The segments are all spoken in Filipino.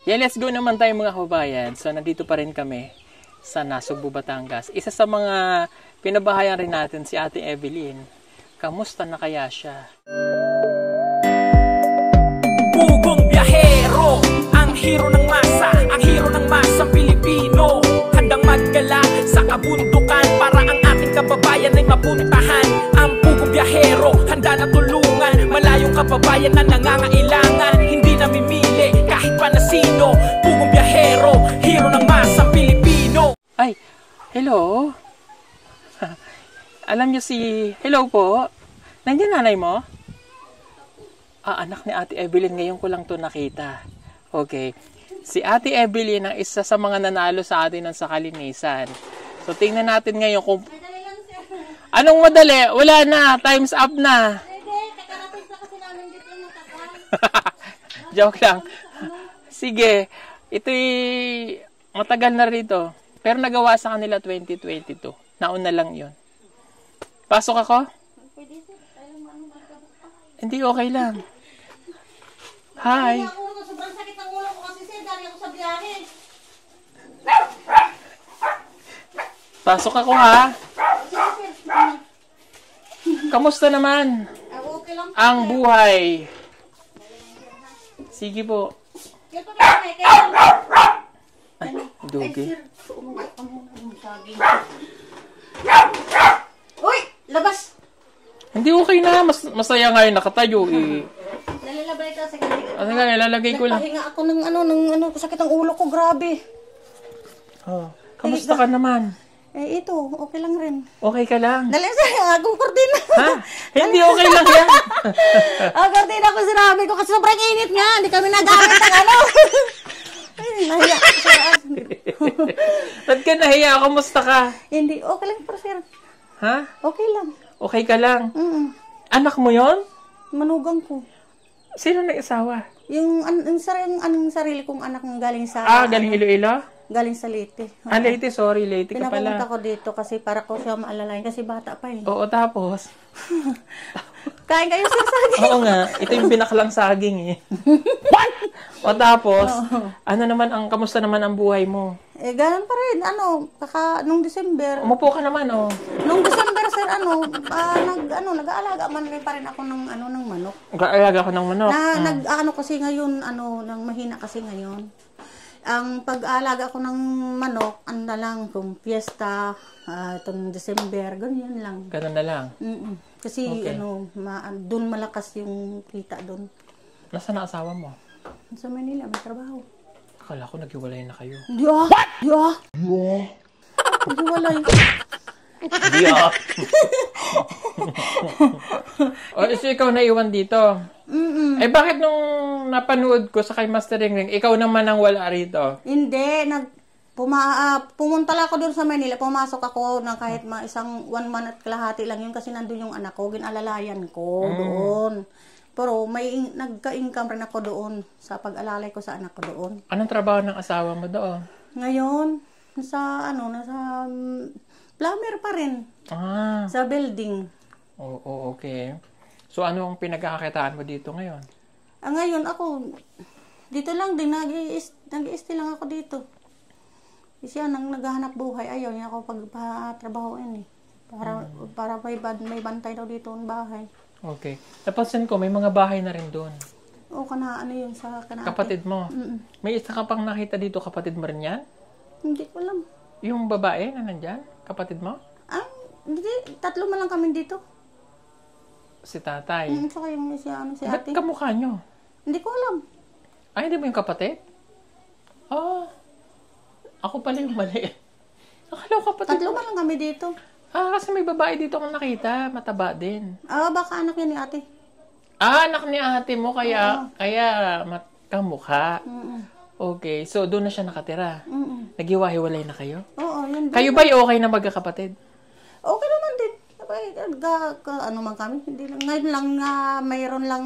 Yeah, let's go naman tayo mga kababayan. So, nandito pa rin kami sa Nasugbu, Batangas. Isa sa mga pinabahayan rin natin si Ate Evelyn. Kamusta na kaya siya? Bugong biyahero, ang hero ng masa, ang hero ng masang Pilipino. Handang maggala sa kabundukan para ang ating kababayan ay mapuntahan. Ang bugong biyahero, handa na tulungan malayong kababayan na nangangailangan. Hindi namimili kahit pa na sino. Bugong biyahero, hero ng masang Pilipino. Ay, hello? Alam niyo hello po? Nandiyan nanay mo? Anak ni Ate Evelyn, ngayon ko lang to nakita. Okay. Si Ate Evelyn ang isa sa mga nanalo sa atin ng sa kalinisan. So, tingnan natin ngayon kung... Anong madali? Wala na. Time's up na. Joke lang. Sige. Ito'y matagal na rito. Pero nagawa sa kanila 2022. Nauna lang yon. Pasok ako? Hindi, okay lang. Hi. Sobrang sakit ng ulo ko kasi galing ako sa biyahe. Pasok ako ha. Kamusta naman? Okay lang. Ang buhay. Sige po. Ay, dugi. Uy! Labas! Hindi, okay na. Masaya nga yung nakatayo eh. Nalalabay ka sa gilid. Ano nga, nilalagay ko lang. Nagpahinga ako ng sakit ng ulo ko, grabe. Oh, kamusta ka naman? Ito, okay lang rin. Okay ka lang? Dali sa agong kordina. Ha? Hindi, okay lang yan. Ang kordina ko sinabi ko kasi sobrang init nga. Hindi kami nagamit ng Ay, nahiya ako sa Ba't ka nahiya? Kamusta ka? Hindi, okay lang pero sir. Ha? Okay lang. Okay ka lang? Anak mo yon? Manugang ko. Sino na isawa? Yung sarili kong anak ng galing sa... Galing Iloilo? Galing sa Leyte. Leyte, sorry. Leyte ka pala. Pinapunta ko dito kasi para ko siya maalalayan kasi bata pa eh. Oo, tapos? Kain kayo sa saging. Oo nga. Ito yung binaklang saging eh. What? O tapos, kamusta naman ang buhay mo? Ganun pa rin. Nung December. Umupo ka naman, oh. Nung December, sir, nag-aalaga man rin pa rin ako ng manok. Nag-aalaga ko ng manok? Kasi ngayon, nang mahina kasi ngayon. Ang pag-aalaga ko ng manok, kung piyesta, itong December, ganyan lang. Ganun na lang? Kasi, okay. Doon malakas yung kita doon. Nasaan na asawa mo? Sa Manila, may trabaho. Akala ko naghiwalay na kayo. What? Naghiwalay. O, so ikaw naiwan dito? Bakit nung napanood ko sa kay Master Ring, ikaw naman ang wala rito? Hindi, pumunta lang ako doon sa Manila, pumasok ako ng kahit isang 1 month at kalahati lang yun kasi nandun yung anak ko, ginalalayan ko doon. Pero nagka-income rin ako doon sa pag-alalay ko sa anak ko doon. Anong trabaho ng asawa mo doon? Ngayon, nasa plumber pa rin. Sa building. Oo, okay. So, ano ang pinagkakakitaan mo dito ngayon? Ngayon, ako, dito lang din, nag-i-stay lang ako dito. Kasi nang naghahanap buhay, ayaw niya ako pagpatrabahoin eh. Para may bantay daw dito ang bahay. Okay. Napansin ko, may mga bahay na rin doon. Oo, yun sa kanate. Kapatid mo? May isa ka pang nakita dito, kapatid mo rin yan? Hindi ko alam. Yung babae na nandyan? Kapatid mo? Hindi. 3 man lang kami dito. Si tatay? Saka yung si ate. Ba't kamukha nyo? Hindi ko alam. Hindi mo yung kapatid? Ako pala yung mali. Akala ko kapatid. 3 man lang kami dito. Kasi may babae dito akong nakita. Mataba din. Baka anak yan ni ate. Anak ni ate mo, kaya kamukha. Okay, so doon na siya nakatira. Naghiwa-hiwalay na kayo? Oo, yun. Kayo ba'y okay na magkakapatid? Okay naman din. Man kami. Hindi lang. Ngayon lang mayroon lang,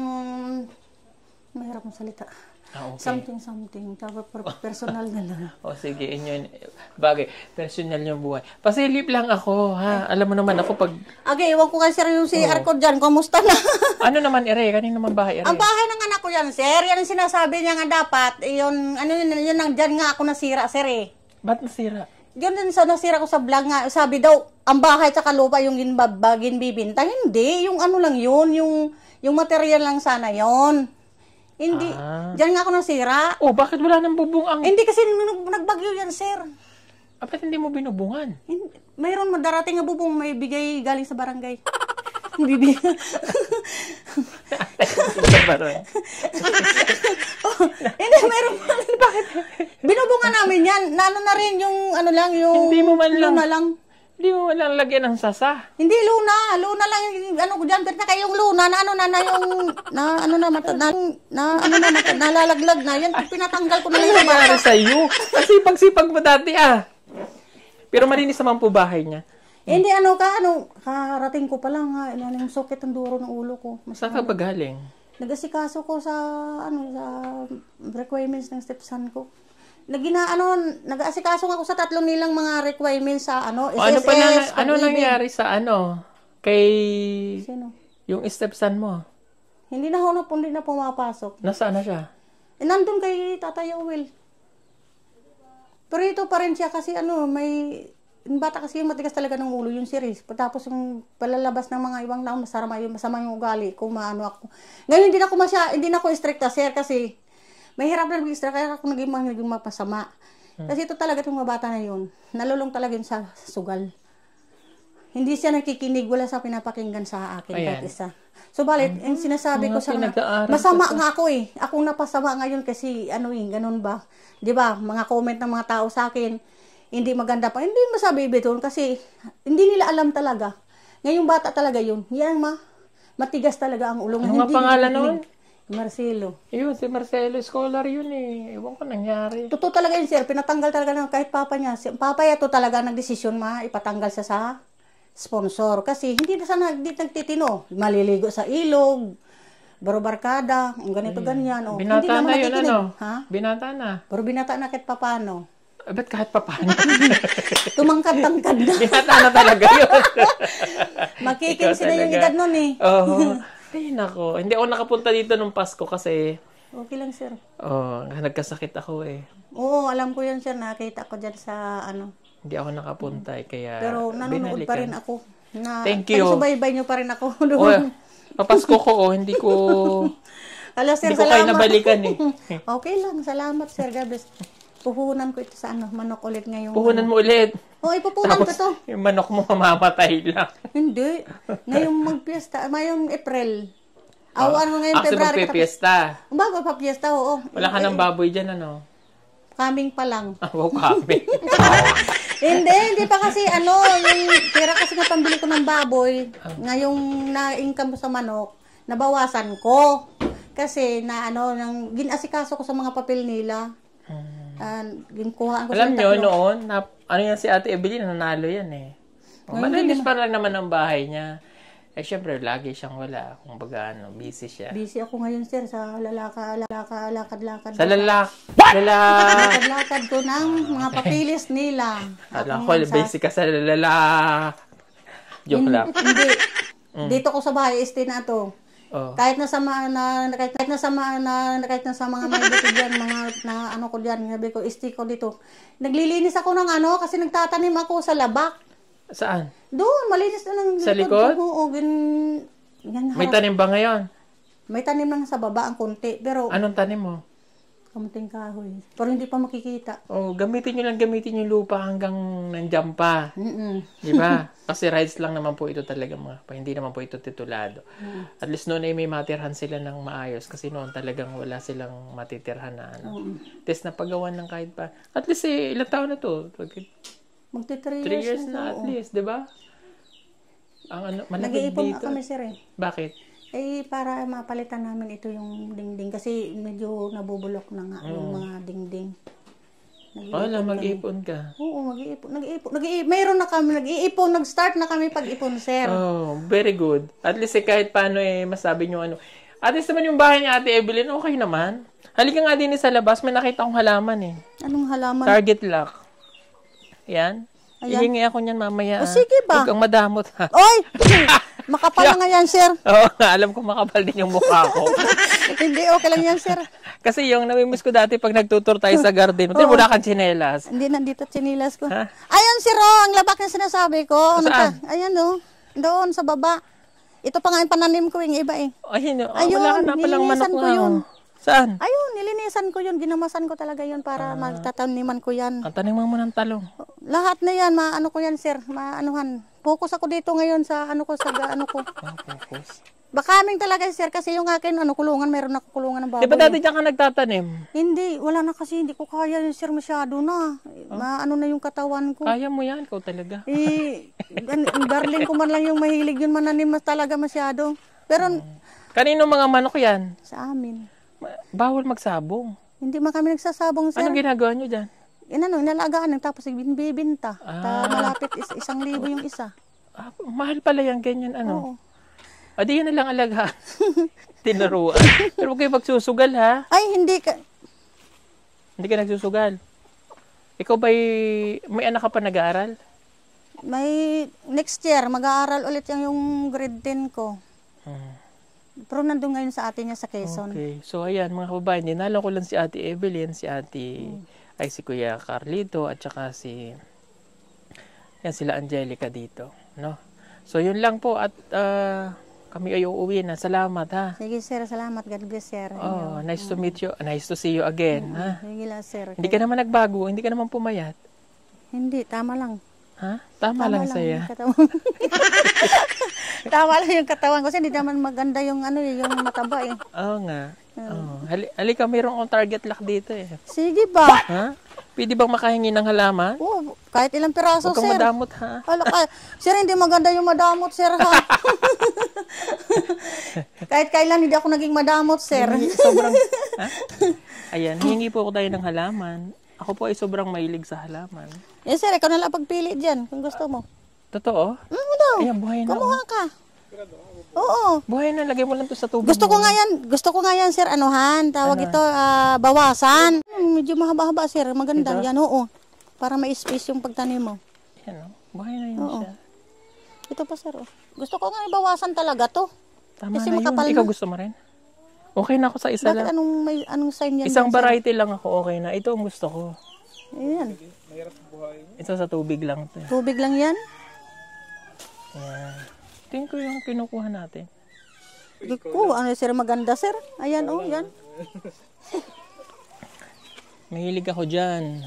mahirap ang salita. Okay. Something. Tapos personal na lang. O sige, inyo. Bagay, personal yung buhay. Pasilip lang ako, ha? Alam mo naman ako pag... Okay, iwan ko kasi sir yung CR ko dyan. Kamusta na? Ano naman, Ere? Kanino naman bahay, Ere? Ang bahay ng anak ko yan, sir. Yan ang sinasabi niya nga dapat. Yun, ang dyan nga ako nasira, sir eh. Ba't nasira? Yun din sa nasira ko sa vlog nga. Sabi daw, ang bahay tsaka lupa yung ginbibinta. Hindi, yung ano lang yun. Yung material lang sana yun. Hindi. Diyan nga ako nasira. Oh, bakit wala nang bubong ang... Hindi kasi nagbagyo yan, sir. Bakit hindi mo binubungan? Mayroon madarating nga bubong may bigay galing sa barangay. Bibigay. Hindi, mayroon. Bakit? Binubungan namin yan. Nano na rin yung ano lang, yung... Hindi mo man lang. Luna lang. Hindi mo man lang lagyan ng sasa. Hindi, luna. Luna lang yung ano ko dyan. Pero na kayong luna na ano na yung nalalaglag na. Yan, pinatanggal ko na Ano yung nangyari sa'yo? Kasi sipag mo dati Pero malinis naman po bahay niya. Hindi, karating ko pa lang ha. Yung sakit ang duro ng ulo ko. Saan ka ba galing? Nag-asikaso ko sa requirements ng stepson ko. Nag-asikaso ako sa 3 nilang mga requirements sa SSS. Ano nangyari sa kay Sino? yung stepson mo? Hindi na pumapasok. Nasaan na siya? Nandun kay Tatay Will. Pero ito pa rin siya kasi yung bata kasi yung matigas talaga ng ulo yung series. Tapos yung palalabas ng mga ibang tao, masama yung ugali kung maano ako. Ngayon hindi na ako stricta, sir, kasi mahirap na mag-extra kaya ako naging mapasama. Kasi ito talaga itong mga bata na yun. Nalulong talaga yun sa sugal. Hindi siya nakikinig, wala sa pinapakinggan sa akin kahit isa. So balit, yung sinasabi ko sa masama nga ako Akong napasama ngayon kasi ganun ba? 'Di ba? Mga comment ng mga tao sa akin, hindi maganda pa. Hindi masabi beton kasi hindi nila alam talaga. Ngayong bata talaga yun. Yan matigas talaga ang ulo. Ano nga pangalan nun? Marcelo. Yun, si Marcelo, scholar yun Ewan ko nangyari. Totoo talaga yun, sir. Pinatanggal talaga ng kahit papa niya. Papa ito talaga nagdesisyon ipatanggal siya sa sponsor. Kasi hindi na siya nagtitino. Maliligo sa ilog, barobarkada, ganito, ganyan. Binata hindi naman na yun, nakikinig. Ha? Binata na. Pero binata na kahit papano. Ba't kahit papano? Tumangkad-tangkad na. Binata na talaga yun. Makikinsi na yung edad nun Oo. Ay, nako. Hindi ako nakapunta dito nung Pasko kasi... Okay lang, sir. Nagkasakit ako Oo, alam ko yan, sir. Nakita ko dyan sa Hindi ako nakapunta kaya pero nanonood pa rin ako. Thank you. Subaybay nyo pa rin ako doon. Papasko ko hindi ko... Sir, hindi ko kayo nabalikan Okay lang, salamat, sir. God bless. Puhunan ko ito sa manok ulit ngayon. Puhunan mo ulit. Ipupunan ko to. Yung manok mo mamamatay lang. Hindi. Ngayong magpiesta, ngayong April. Ngayong February. Magpipiesta. Bago pa piesta, oo. Wala ka ng baboy dyan, Coming pa lang. Wow, coming. Hindi pa kasi yung pera kasi nga pambili ko ng baboy, ngayong na-income ko sa manok, nabawasan ko. Kasi nang ginasikaso ko sa mga papel nila. Ginkuhaan ko alam nyo, noon, yan si Ate Evelyn, nanalo yan Malinis pa lang naman ang bahay niya. Syempre, lagi siyang wala. Kung baga, busy siya. Busy ako ngayon, sir, sa lakad-lakad. Sa lakad ko ng mga papilis nila. Alam ko, busy ka sa Joke lang. Hindi. Dito ko sa bahay, stay na to. Kahit na sa mga may buto dyan, ko dyan, sabi ko, stay ko dito. Naglilinis ako ng kasi nagtatanim ako sa labak. Saan? Doon, malinis na ng sa likod? Oo, may tanim ba ngayon? May tanim lang sa baba, ang konti. Pero, anong tanim mo? Kamuting kahoy. Pero hindi pa makikita. Gamitin yung lupa hanggang nandiyan pa. Di ba? Kasi rides lang naman po ito talaga hindi naman po ito titulado. At least noon may matirhan sila ng maayos kasi noon talagang wala silang matitirhan na Test na paggawan ng kahit pa. At least ilang taon na to? Magti 3 years na at least, di ba? Nag-iipon dito. Kami, sir. Bakit? Para mapalitan namin ito yung dingding kasi medyo nabubulok na nga yung mga dingding. Mag-iipon ka. Oo, mag-iipon. Mayroon na kami, nag-iipon. Nag-start na kami pag-ipon, sir. Oh, very good. At least kahit paano masabi nyo At least naman yung bahay ni Ate Evelyn, okay naman. Halika nga din sa labas, may nakita akong halaman eh. Anong halaman? Target lock. Yan. Ayan. Ihingi ako niyan mamaya. O, sige ba? Huwag kang madamot ha. Oy! Makapal na nga yan, sir. Oo, alam ko makapal din yung mukha ko. Hindi, okay lang yan, sir. Kasi yung namimiss ko dati pag nagtutur tayo sa garden, wala kang tsinelas. Hindi, nandito chinilas ko. Ha? Ayun, sir, oh, ang labak na sinasabi ko. Saan? Ayan, oh. Doon, sa baba. Ito pa nga yung pananim ko, yung iba eh. Ayun, Ayun, wala ka na palang manok nilinisan ko na. yun. Saan? Ayun, nilinisan ko yun. Ginamasan ko talaga yun para magtataniman ko yan. Ang taniman mo ng talong. Lahat na yan, maano ko yan, sir. Maanuhan. Focus ako dito ngayon sa ano ko, sa ano ko. Focus. Bakaming talaga, sir, kasi yung akin, kulungan, meron ako kulungan ng baboy. Di ba dati dyan ka nagtatanim? Hindi, wala na kasi, hindi ko kaya yun, sir, masyado na. Maano na yung katawan ko. Kaya mo yan, ikaw talaga. Ang darling ko man lang yung mahilig yun, mananim mas talaga masyado. Pero Kanino mga manok yan? sa amin, Bawal magsabong. hindi man kami nagsasabong, sir. Anong ginagawa nyo dyan? Inalagaan, tapos bibinta. Malapit 1,000 yung isa. Mahal pala yan, ganyan ano. Oo. Di yan na lang alaga. Tinuruan. Pero huwag kayo magsusugal ha. Ay, hindi ka. Hindi ka nagsusugal. Ikaw ba'y may anak ka pa nag-aaral? May next year, mag-aaral ulit yung grade 10 ko. Pero nandun ngayon sa atin niya sa Quezon. Okay. So ayan mga kababayan, dinala ko lang si Ate Evelyn, si Kuya Carlito at saka sila Angelica dito, no? So yun lang po at kami ay uuwi na. Salamat ha. Sige, sir, salamat. God bless, sir. Oh, nice to meet you. Nice to see you again, ha? Sige lang, sir. Hindi ka naman nagbago, hindi ka naman pumayat. Hindi, tama lang. Ha? Tama lang saya. yung katawan. Tama lang yung katawan kasi hindi naman maganda yung yung mataba eh. Oo nga. Oh. Halika, mayroon akong target lock dito eh. Sige ba? Ha? Pwede bang makahingi ng halaman? Oo, kahit ilang piraso, Huwag kang sir. madamot ha. Sir, hindi maganda yung madamot, sir, ha? Kahit kailan hindi ako naging madamot, sir. Sobrang, ha? Ayan, hingi po ko tayo ng halaman. Ako po ay sobrang mahilig sa halaman. Eh, sir, ikaw na lang pagpili dyan kung gusto mo. Totoo? Ano? Ayan, buhay na. Kumuha ka. Oo. Buhay na, lagay mo lang to sa tubig. Gusto ko nga yan, sir, tawag ito, bawasan. Medyo mahaba-haba, sir, maganda. Ito? Yan, oo. Para may space yung pagtanim mo. Ayan, buhay na yun siya. Ito pa, sir, oh. Gusto ko nga ibawasan talaga to. Tama Kasi na makapal yun. na. Ikaw gusto mo rin? Okay na ako sa isa Bakit lang. anong sign yan? Isang sir? variety lang ako, okay na. Ito ang gusto ko. Ayan. Ito sa tubig lang. To. Tubig lang yan? Ayan. Tingin ko yung kinukuha natin. Ano, sir, maganda, sir. Ayan, oh, yan. Mahilig ako dyan.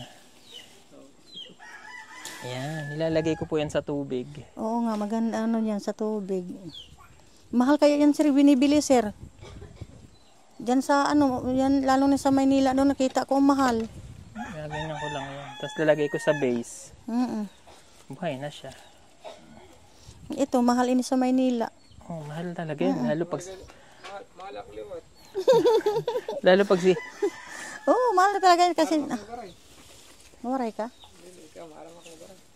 Ayan, nilalagay ko po yan sa tubig. Oo nga, maganda yan sa tubig. Mahal kaya yan, sir, binibili, sir. Diyan sa yan, lalo na sa Maynila, doon nakita ko mahal. Ganyan ko lang yan. Tapos lalagay ko sa base. Buhay na siya. Ito, mahal ini sa Maynila. Oh, mahal talaga yan. Lalo pag... Lalo pag si... Oo, mahal na talaga yan kasi... Waray ka?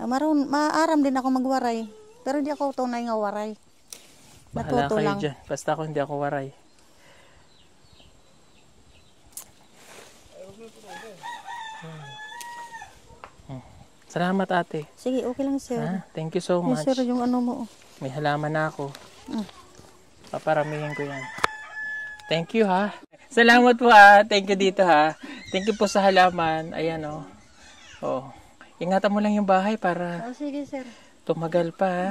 Maaram din ako magwaray. Pero hindi ako tunay nga waray. Bahala Natuto kayo lang. dyan. Basta ako hindi ako waray. Salamat ate. Sige, okay lang, sir. Ha? Thank you so Yes, much. sir, yung mo. May halaman na ako. Paparamihin ko yan. Thank you ha. Salamat po ha. Thank you dito ha. Thank you po sa halaman. Ayan o. Oh. Ingatan mo lang yung bahay para Oh, sige, sir. tumagal pa ha.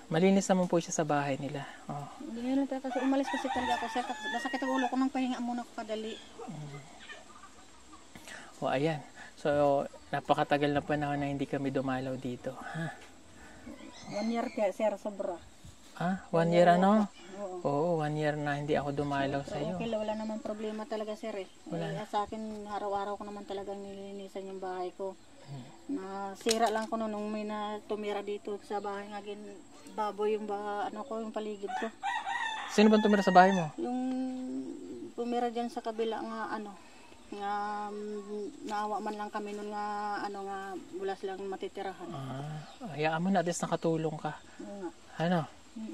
Malinis naman po siya sa bahay nila. Oh. Hindi na kasi umalis kasi talaga ako, sir. Nasakit ang ulo ko nang pahinga muna ko kadali. O ayan. So, napakatagal na panahon na hindi kami dumalaw dito. Ha? 1 year kaya, sir, sobra. Ah, 1 year ano? Oo, 1 year na hindi ako dumalaw sa iyo. Okay, wala naman problema talaga, sir, eh. Sa akin, araw-araw ko naman talagang nilinisan yung bahay ko. Nasira lang ko nung may tumira dito sa bahay nga baboy yung yung paligid ko. Sino bang tumira sa bahay mo? Yung tumira dyan sa kabila nga nga naawa man lang kami nun nga nga wala silang matitirahan. Hayaan mo na, at least nakatulong ka. Oo nga. Ano?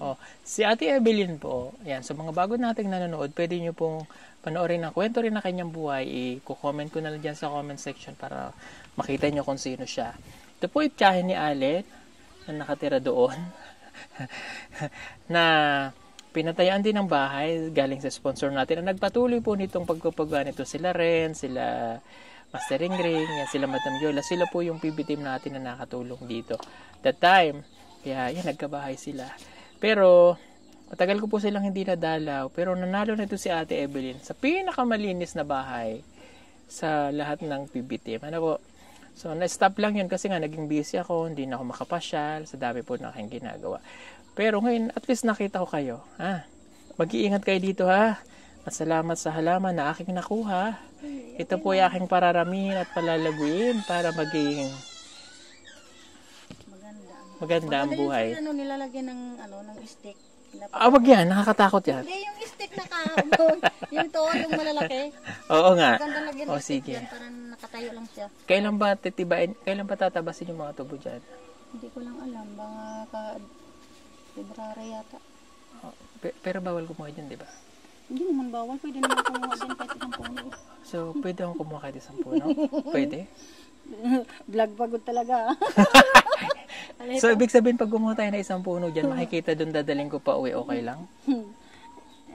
Oh, si Ate Evelyn po, yan, sa mga bago nating nanonood, pwede nyo pong panoorin ang kwento rin na kanyang buhay. I-comment ko na lang dyan sa comment section para makita nyo kung sino siya. Ito po yung tiyahin ni Alet na nakatira doon. Na pinatayaan din ng bahay galing sa sponsor natin. Ang nagpatuloy po nitong pagpapagawa nito sila Ren, sila Master Ring, yan, sila Madam Yola. Sila po yung PB team natin na nakatulong dito. That time, kaya yan, nagkabahay sila. Pero, matagal ko po silang hindi nadalaw. Pero nanalo na ito si Ate Evelyn sa pinakamalinis na bahay sa lahat ng PB team. Ano po? So, na-stop lang yun kasi nga naging busy ako. Hindi na ako makapasyal. Sa dami po na aking ginagawa. Pero ngayon, at least nakita ko kayo. Mag-iingat kayo dito ha. At salamat sa halaman na aking nakuha. Ito po yung aking pararamin at palalaguin para maging maganda ang buhay. Yung nilalagyan ng stick. Wag yan. Nakakatakot yan. Hindi, yung stick na yung to, yung malalaki. Oo nga. Maganda lagyan ng sige. stick yan, para nakatayo lang siya. Kailan ba tatabasin yung mga tubo dyan? Hindi ko lang alam. Baka February yata. Pero bawal kumuha dyan, di ba? Hindi naman bawal. Pwede naman kumuha din kahit isang puno. So, pwede akong kumuha kahit isang puno? Pwede? Vlog pagod talaga. So, ibig sabihin, pag kumuha tayo na isang puno dyan, makikita doon, dadaling ko pa uwi, okay lang?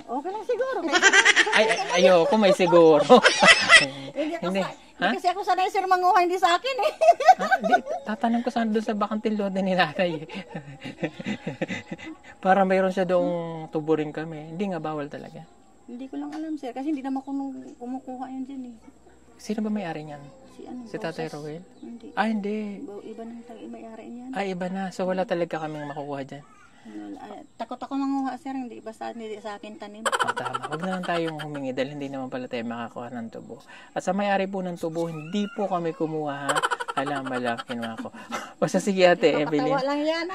Okay lang siguro. Ayoko, may siguro. Hindi. Kasi ako sanay sir manguha, hindi sa akin eh. Hindi, tatanong ko sana doon sa bakanting lote ni nanay. Para mayroon siya doong tubo rin kami. Hindi nga, bawal talaga. Hindi ko lang alam sir, kasi hindi naman kumukuha yan dyan eh. Sino ba may-ari niyan? Si Tatay Rowel? Hindi. Hindi. Iba nang may-ari niyan. Iba na. So, wala talaga kaming makukuha dyan. Takot ako manguha sir, hindi sa akin tanim. Tama. Huwag na lang tayong humingi dahil hindi naman pala tayo makakuha ng tubo. At sa may-ari po ng tubo, hindi po kami kumuha ha. Alam, kinuha ko. O siya, sige Ate Evelyn. Papatawa lang yan.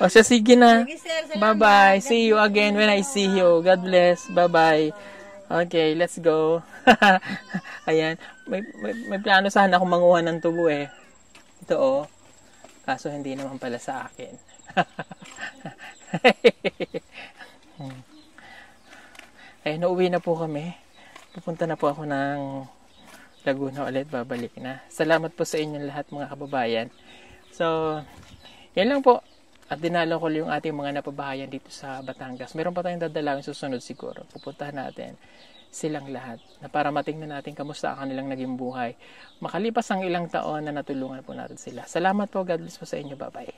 O siya, sige na. Sige sir, salamat. Bye-bye. See you again when I see you. God bless. Bye-bye. Okay, let's go. Ayan. May plano sana akong manguha ng tubo eh. Ito oh. Kaso hindi naman pala sa akin. Ay, nauwi na po kami. Pupunta na po ako ng Laguna ulit. Babalik na. Salamat po sa inyong lahat mga kababayan. So, yan lang po. At dinalo ko yung ating mga napabahayan dito sa Batangas. Meron pa tayong dadalawin susunod siguro. Pupuntahan natin silang lahat na para matingnan natin kamusta ang kanilang naging buhay. Makalipas ang ilang taon na natulungan po natin sila. Salamat po. God bless po sa inyo. Bye-bye.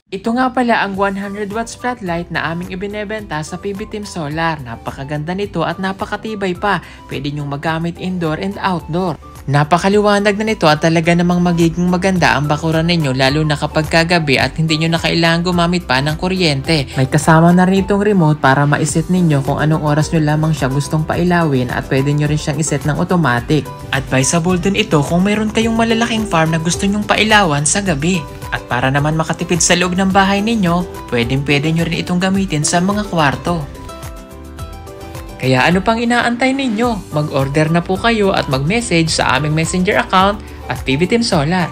Ito nga pala ang 100 watts flat light na aming ibinebenta sa PB Team Solar. Napakaganda nito at napakatibay pa. Pwede nyong magamit indoor and outdoor. Napakaliwanag na nito at talaga namang magiging maganda ang bakuran ninyo lalo na kapag kagabi at hindi nyo na kailangan gumamit pa ng kuryente. May kasama na rin itong remote para maiset ninyo kung anong oras nyo lamang siya gustong pailawin at pwede nyo rin siyang iset ng automatic. Advisable din ito kung mayroon kayong malalaking farm na gusto nyong pailawan sa gabi. At para naman makatipid sa loob ng bahay ninyo, pwede nyo rin itong gamitin sa mga kwarto. Kaya ano pang inaantay ninyo? Mag-order na po kayo at mag-message sa aming messenger account at PB Team Solar.